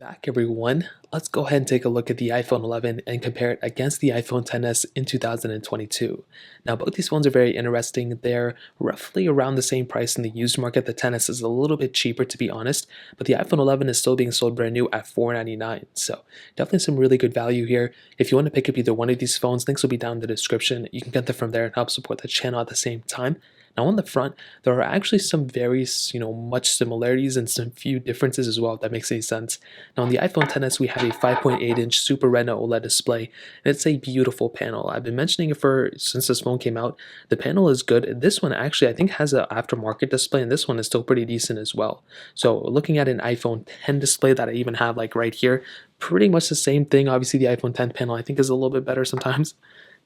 Back everyone, let's go ahead and take a look at the iPhone 11 and compare it against the iPhone XS in 2022. Now both these phones are very interesting. They're roughly around the same price in the used market. The XS is a little bit cheaper to be honest, but the iPhone 11 is still being sold brand new at $499. So definitely some really good value here. If you want to pick up either one of these phones, links will be down in the description. You can get them from there and help support the channel at the same time. Now on the front, there are actually some very, much similarities and some few differences as well, if that makes any sense. Now on the iPhone XS, we have a 5.8-inch Super Retina OLED display, and it's a beautiful panel. I've been mentioning it since this phone came out. The panel is good. This one actually, I think, has an aftermarket display, and this one is still pretty decent as well. So looking at an iPhone X display that I even have like right here, pretty much the same thing. Obviously, the iPhone X panel I think is a little bit better sometimes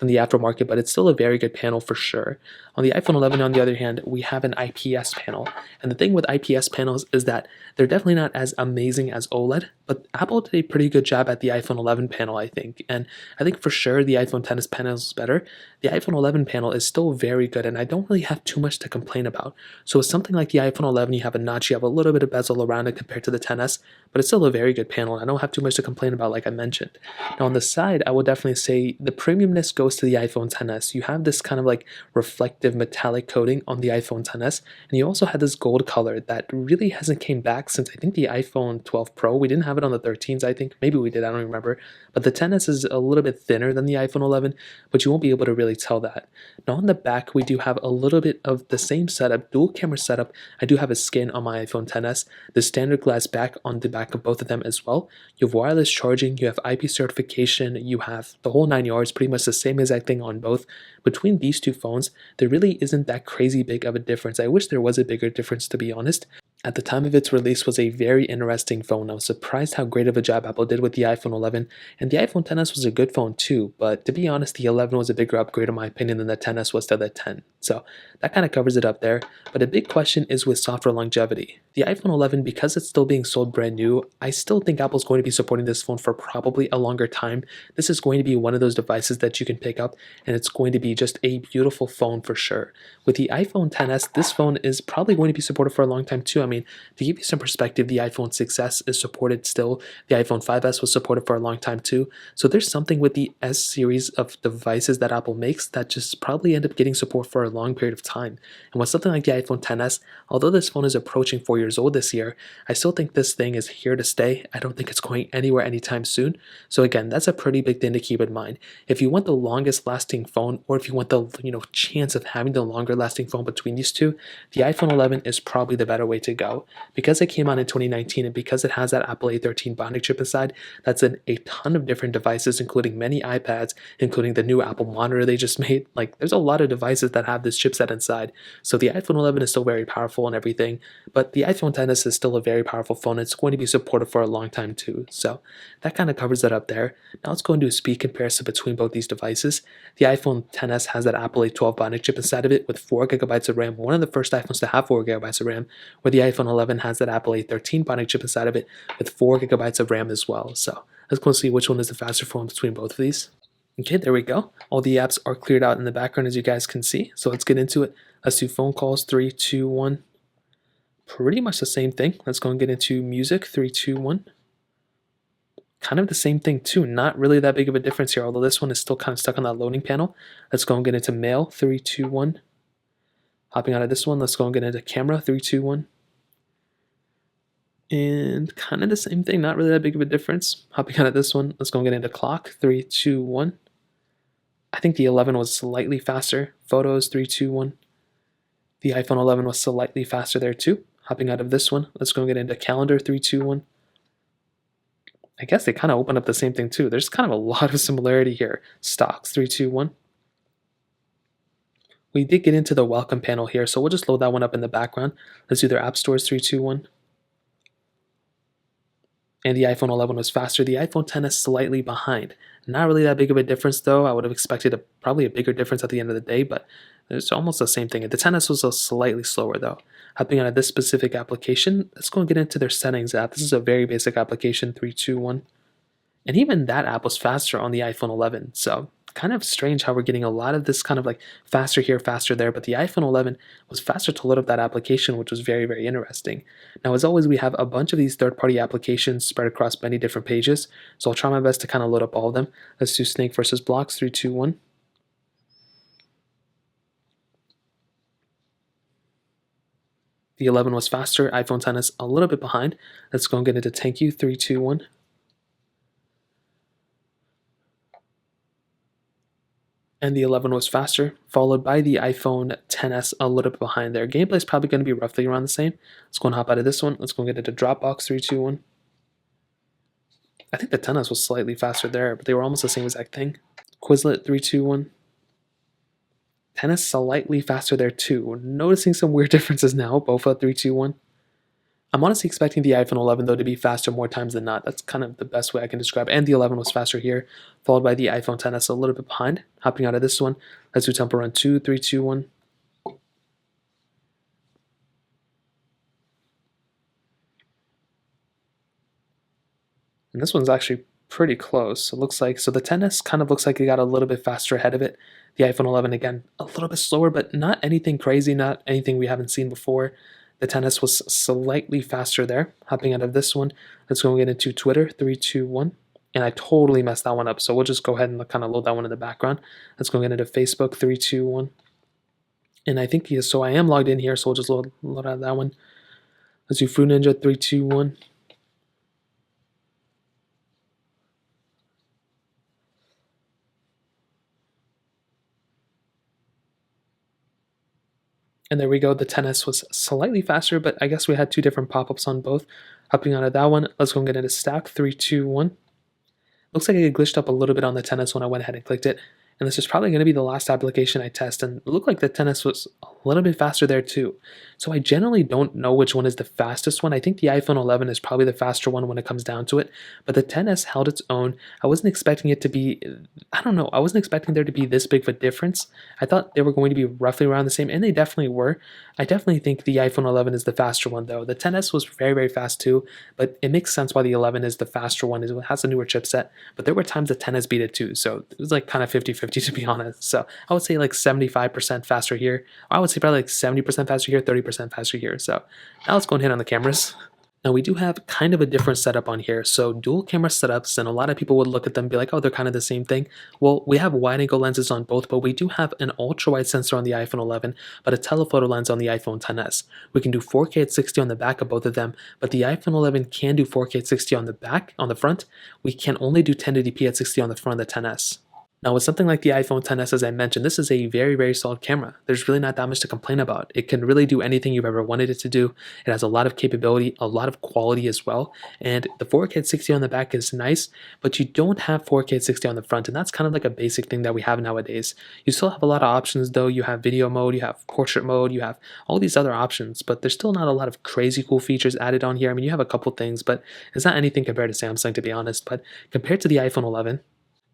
than the aftermarket, but it's still a very good panel for sure. On the iPhone 11, on the other hand, we have an IPS panel. And the thing with IPS panels is that they're definitely not as amazing as OLED, but Apple did a pretty good job at the iPhone 11 panel, I think. And I think for sure the iPhone XS panel is better. The iPhone 11 panel is still very good, and I don't really have too much to complain about. So with something like the iPhone 11, you have a notch, you have a little bit of bezel around it compared to the XS, but it's still a very good panel, and I don't have too much to complain about like I mentioned. Now on the side, I will definitely say the premiumness goes to the iPhone XS. You have this kind of like reflective metallic coating on the iPhone XS, and you also had this gold color that really hasn't came back since I think the iPhone 12 Pro. We didn't have it on the 13s, I think. Maybe we did, I don't remember. But the XS is a little bit thinner than the iPhone 11, but you won't be able to really tell that. Now on the back, we do have a little bit of the same setup, dual camera setup. I do have a skin on my iPhone XS, the standard glass back on the back of both of them as well. You have wireless charging, you have IP certification, you have the whole 9 yards, pretty much the same exact thing on both. Between these two phones, there really isn't that crazy big of a difference. I wish there was a bigger difference, to be honest. At the time of its release was a very interesting phone. I was surprised how great of a job Apple did with the iPhone 11, and the iPhone XS was a good phone too, but to be honest, the 11 was a bigger upgrade in my opinion than the XS was to the 10. So that kind of covers it up there, but a big question is with software longevity. The iPhone 11, because it's still being sold brand new, I still think Apple's going to be supporting this phone for probably a longer time. This is going to be one of those devices that you can pick up, and it's going to be just a beautiful phone for sure. With the iPhone XS, this phone is probably going to be supported for a long time too. I mean, to give you some perspective, the iPhone 6s is supported still. The iPhone 5s was supported for a long time too. So there's something with the S series of devices that Apple makes that just probably end up getting support for a long period of time. And with something like the iPhone XS, although this phone is approaching 4 years old this year, I still think this thing is here to stay. I don't think it's going anywhere anytime soon. So again, that's a pretty big thing to keep in mind. If you want the longest lasting phone, or if you want the chance of having the longer lasting phone between these two, the iPhone 11 is probably the better way to go. Because it came out in 2019 and because it has that Apple A13 Bionic chip inside, that's in a ton of different devices, including many iPads, including the new Apple monitor they just made. Like, there's a lot of devices that have this chipset inside. So the iPhone 11 is still very powerful and everything, but the iPhone XS is still a very powerful phone. It's going to be supported for a long time too. So that kind of covers that up there. Now let's go and do a speed comparison between both these devices. The iPhone XS has that Apple A12 Bionic chip inside of it with 4 gigabytes of RAM, one of the first iPhones to have 4 gigabytes of RAM, where the iPhone 11 has that Apple A13 Bionic chip inside of it with 4 gigabytes of RAM as well. So let's go and see which one is the faster phone between both of these. Okay, there we go. All the apps are cleared out in the background as you guys can see. So let's get into it. Let's do phone calls, 3, 2, 1. Pretty much the same thing. Let's go and get into music, 3, 2, 1. Kind of the same thing too. Not really that big of a difference here, although this one is still kind of stuck on that loading panel. Let's go and get into mail, 3, 2, 1. Hopping out of this one, let's go and get into camera, 3, 2, 1. And kind of the same thing, not really that big of a difference. Hopping out of this one, let's go and get into clock, 3, 2, 1. I think the 11 was slightly faster. Photos, 3, 2, 1. The iPhone 11 was slightly faster there too. Hopping out of this one, let's go and get into calendar, 3, 2, 1. I guess they kind of open up the same thing too. There's kind of a lot of similarity here. Stocks, 3, 2, 1. We did get into the welcome panel here, so we'll just load that one up in the background. Let's do their app stores, 3, 2, 1. And the iPhone 11 was faster. The iPhone XS is slightly behind. Not really that big of a difference though. I would have expected probably a bigger difference at the end of the day, but it's almost the same thing. The XS was slightly slower though. Hopping out of this specific application, let's go and get into their settings app. This is a very basic application, 3, 2, 1. And even that app was faster on the iPhone 11. So kind of strange how we're getting a lot of this kind of like faster here, faster there, but the iPhone 11 was faster to load up that application, which was very, very interesting. Now, as always, we have a bunch of these third-party applications spread across many different pages, so I'll try my best to kind of load up all of them. Let's do Snake versus Blocks, 3, 2, 1. The 11 was faster, iPhone XS a little bit behind. Let's go and get into Thank You, 3, 2, 1. And the 11 was faster, followed by the iPhone XS a little bit behind there. Gameplay is probably going to be roughly around the same. Let's go and hop out of this one. Let's go and get into Dropbox, 3, 2, 1. I think the XS was slightly faster there, but they were almost the same exact thing. Quizlet, 3, 2, 1. XS slightly faster there too. We're noticing some weird differences now, both at 3, 2, 1. I'm honestly expecting the iPhone 11 though to be faster more times than not. That's kind of the best way I can describe it. And the 11 was faster here, followed by the iPhone XS a little bit behind. Hopping out of this one, let's do Temple Run 2, 3, 2, 1. And this one's actually pretty close. It looks like, so the XS kind of looks like it got a little bit faster ahead of it. The iPhone 11, again, a little bit slower, but not anything crazy, not anything we haven't seen before. The XS was slightly faster there. Hopping out of this one, let's go and get into Twitter, 3, 2, 1. And I totally messed that one up, so we'll just go ahead and kind of load that one in the background. Let's go and get into Facebook, 3, 2, 1. And I think, so I am logged in here, so we'll just load out that one. Let's do Fruit Ninja, 3, 2, 1. And there we go, the XS was slightly faster, but I guess we had two different pop-ups on both. Hopping out of that one, let's go and get into Stack, 3, 2, 1. Looks like it glitched up a little bit on the XS when I went ahead and clicked it. And this is probably going to be the last application I test, and it looked like the XS was a little bit faster there too. So I generally don't know which one is the fastest one. I think the iPhone 11 is probably the faster one when it comes down to it, but the XS held its own. I wasn't expecting it to be, I don't know, I wasn't expecting there to be this big of a difference. I thought they were going to be roughly around the same, and they definitely were. I definitely think the iPhone 11 is the faster one though. The XS was very, very fast too, but it makes sense why the 11 is the faster one. It has a newer chipset, but there were times the XS beat it too, so it was like kind of 50-50 to be honest. So I would say like 75% faster here. I would say probably like 70% faster here, 30% faster here. So now let's go and hit on the cameras. Now we do have kind of a different setup on here. So dual camera setups, and a lot of people would look at them and be like, oh, they're kind of the same thing. Well, we have wide angle lenses on both, but we do have an ultra wide sensor on the iPhone 11, but a telephoto lens on the iPhone XS. We can do 4K at 60 on the back of both of them, but the iPhone 11 can do 4K at 60 on the back, on the front. We can only do 1080p at 60 on the front of the XS. Now with something like the iPhone XS, as I mentioned, this is a very, very solid camera. There's really not that much to complain about. It can really do anything you've ever wanted it to do. It has a lot of capability, a lot of quality as well. And the 4K at 60 on the back is nice, but you don't have 4K at 60 on the front. And that's kind of like a basic thing that we have nowadays. You still have a lot of options though. You have video mode, you have portrait mode, you have all these other options, but there's still not a lot of crazy cool features added on here. I mean, you have a couple things, but it's not anything compared to Samsung, to be honest. But compared to the iPhone 11,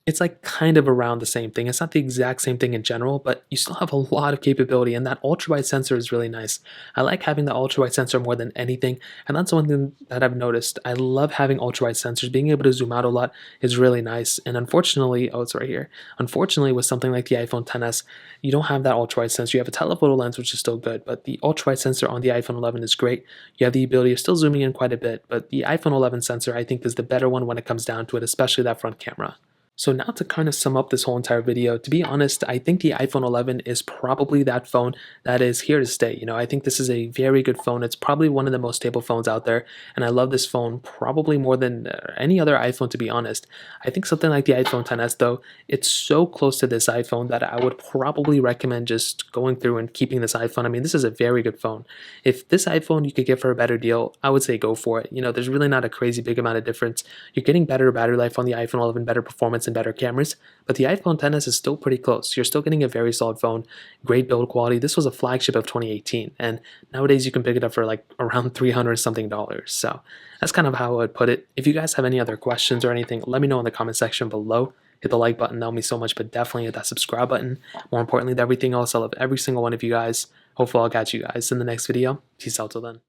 it's like kind of around the same thing. It's not the exact same thing in general, but you still have a lot of capability, and that ultra-wide sensor is really nice. I like having the ultra-wide sensor more than anything, and that's one thing that I've noticed. I love having ultra-wide sensors. Being able to zoom out a lot is really nice, and unfortunately, oh, it's right here. Unfortunately, with something like the iPhone XS, you don't have that ultra-wide sensor. You have a telephoto lens, which is still good, but the ultra-wide sensor on the iPhone 11 is great. You have the ability of still zooming in quite a bit, but the iPhone 11 sensor, I think, is the better one when it comes down to it, especially that front camera. So now to kind of sum up this whole entire video, to be honest, I think the iPhone 11 is probably that phone that is here to stay. You know, I think this is a very good phone. It's probably one of the most stable phones out there, and I love this phone probably more than any other iPhone, to be honest. I think something like the iPhone XS though, it's so close to this iPhone that I would probably recommend just going through and keeping this iPhone. I mean, this is a very good phone. If this iPhone you could get for a better deal, I would say go for it. You know, there's really not a crazy big amount of difference. You're getting better battery life on the iPhone 11, better performance, and better cameras, but the iPhone XS is still pretty close. You're still getting a very solid phone, great build quality. This was a flagship of 2018, and nowadays you can pick it up for like around $300 something. So that's kind of how I would put it. If you guys have any other questions or anything, let me know in the comment section below. Hit the like button, that would mean so much, but definitely hit that subscribe button. More importantly than everything else, I love every single one of you guys. Hopefully I'll catch you guys in the next video. Peace out till then.